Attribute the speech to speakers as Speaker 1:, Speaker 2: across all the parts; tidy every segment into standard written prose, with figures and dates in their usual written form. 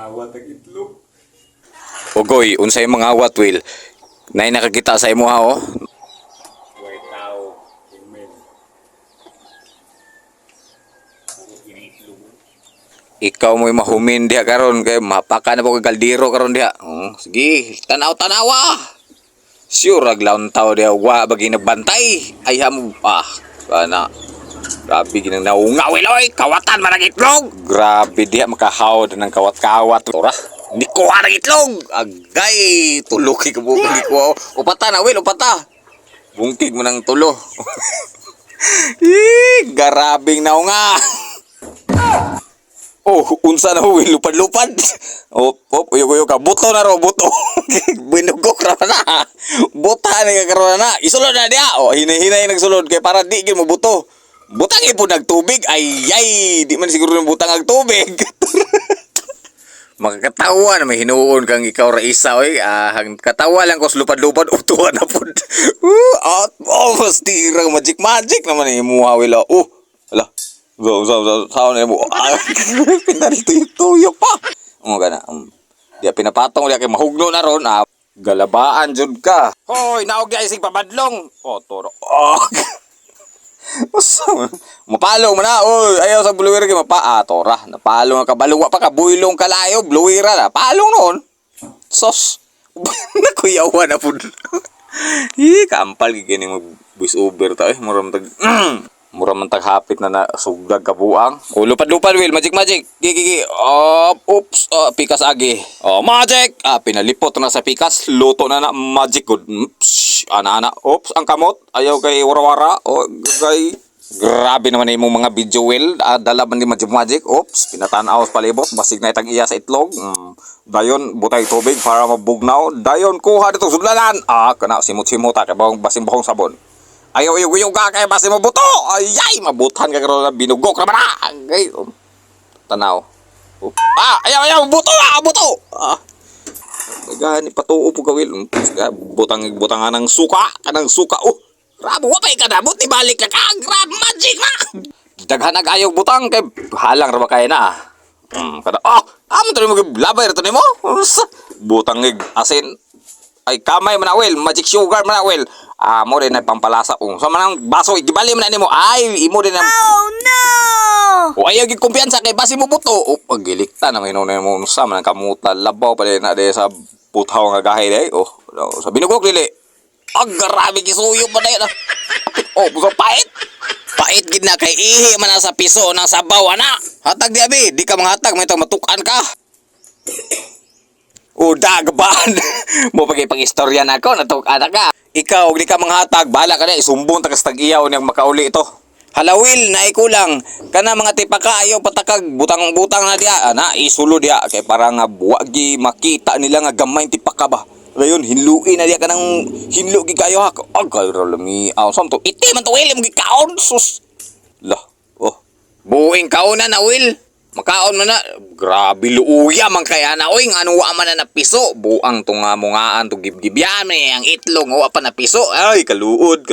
Speaker 1: Awat ang itlog.
Speaker 2: Ugoy, unsay mga awat will? Nay nakakita sa imo ha oh.
Speaker 1: White tao. Amen. Itlog.
Speaker 2: Ikaw mo'y mahumin diha karon kay mapaka na po kay kaldero karon diha. Sige, tanaw-tanawa. Sure aglaon taw diha wa bagi nagbantay. Ay hamo kana. Grabe ginang naungaw oy, kawatan man ang itlog. Grabe diha makahawd ng kawat-kawat. Ora, hindi ko ang itlog. Agay, tuloki ka mo bagi ko. Upata na will, upata. Bungkig mo ng tulo. Garabing naunga. Oh, unsa na will lupad-lupad. Uyog-uyog ka. Buto na ro, buto. Binugok ra na. Buta ni ka karon na. Isulod na dia. Hinay-hinay nagsulod kay para di gyud mo buto. Butang ipon nagtubig. Ay, di man siguro ng butang nagtubig. Makakatawa na may hinuon kang ikaw ra isa oy. Katawa lang ko lupad-lupad utuan na pud. Mas tirang magic naman imuha wala. Ala. Sao na mo. Pinarito yung tuyok pa. Gana. Di pinapatong ulit kay mahugno na ron. Galabaan jud ka. Hoy, naog ya isig pabadlong. Toro. Mapalo mo na. Oy, ayaw sa bluwira kay tora. Napalo nga kabaluwa pa kabulong kalayo, bluwira na. Palong noon. Sos. Nakuyawan na pud. Kampal gini mo voice over ta muram tag hapit na sugdag kabuang. Lupad-lupad will, magic. Gigi. Oops, pikas agi. Magic. Pinalipot na sa pikas, luto na magic good. Ana. Oops, ang kamot. Ayaw kay warawara. Kay grabe naman imong mga video will. Dala man di magic. Oops, pinatanaw sa palibot, basig na itang iya sa itlog. Dayon butay tubig para mabugnaw. Dayon kuha dito sudlanan. Kana simot-simot kay basing-bahong sabon. Ayaw ka kay basi mo buto. Ayay, mabutan ka karon na binugok ra man Ay, tanaw. Ayaw buto. Gani patuo po kawil. Butangan ng suka, kanang suka. Grabe wa pay kadabot ni balik ka. Grabe magic na. Daghan ayaw butang kay halang ra ba kay na. Kada amo to mo labay ra to nimo. Butang asin. Ay kamay manawil, magic sugar manawil. Mo rin na pampalasa so manang baso gibali man nimo. Ay imo din na.
Speaker 3: Oh no.
Speaker 2: Ayaw gid kumpiyansa kay basi mo buto. Pagilikta na may na mo unsa man kamuta labaw pa na de sa putaw nga gahay day. Sa binugok dili. Grabe gisuyo pa day na. Buso pait. Pait gid na kay ihi man sa piso ng sabaw ana. Hatag di abi, di ka manghatag may matukan ka. Dagban. Mo pag-istorya na ako, natukana ka. Ikaw, di ka manghatag, bahala ka na, isumbong tagas tag-iyaw niyang makauli ito. Halawil, naikulang. Kana mga tipaka, ayaw patakag, butang-butang na diya. Isulo diya, kay parang buwagi makita nila nga gamay tipaka ba. Ngayon, hinluin na diya ka ng hinlugi kayo ha. Agay, ralami, samto, iti man to, Will, yung gikaon, sus. Lah, buing kauna na, Will. Makaon man na, grabe luuya man kaya na, nga wa man na napiso, buang tunga-mungaan, gibgibyan ang itlog, wa pa napiso, ay, kaluod,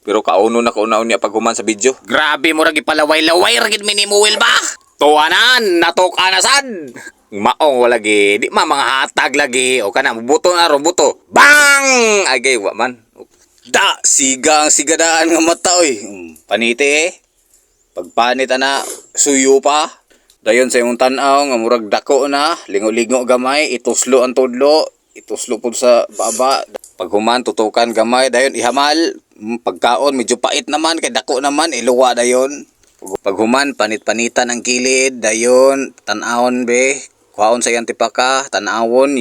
Speaker 2: pero kauno niya paghuman sa video. Grabe mo ragi palaway-laway, ragid minimuwil ba? Tuwanan, natuka na sad. Maong walagi, di mga hatag lagi, o kana, buto na ro, buto. Bang! Ay, gay, wa man. Sigadaan nga mata, Panite, pagpanit na, suyo pa. Dayon sa imong tan-aw nga murag dako na, lingo-lingo gamay, ituslo ang tudlo, ituslo pud sa baba. Paghuman tutukan gamay, dayon ihamal, pagkaon medyo pait naman kay dako naman, iluwa dayon. Paghuman panit-panitan ang kilid, dayon tan-awon be, kuhaon sa iyang tipaka, tan-awon,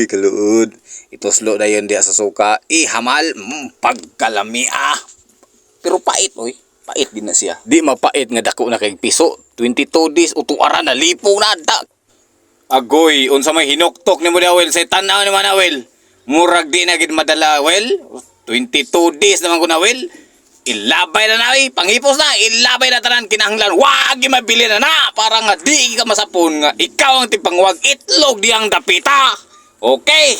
Speaker 2: kaluod. Ituslo dayon diha sa suka, ihamal, pagkalami Pero pait pait din na siya. Di mapait nga dako na kay piso. 22 days utuara na lipo na da. Agoy, unsa may hinuktok ni mo Will sa tanaw ni Manawel. Murag di na gid madala Will. 22 days naman ko na Will. Ilabay na panghipos na, ilabay na tanan kinahanglan. Wag mabili na para nga di ka masapon nga ikaw ang tipangwag itlog diyang dapita. Okay?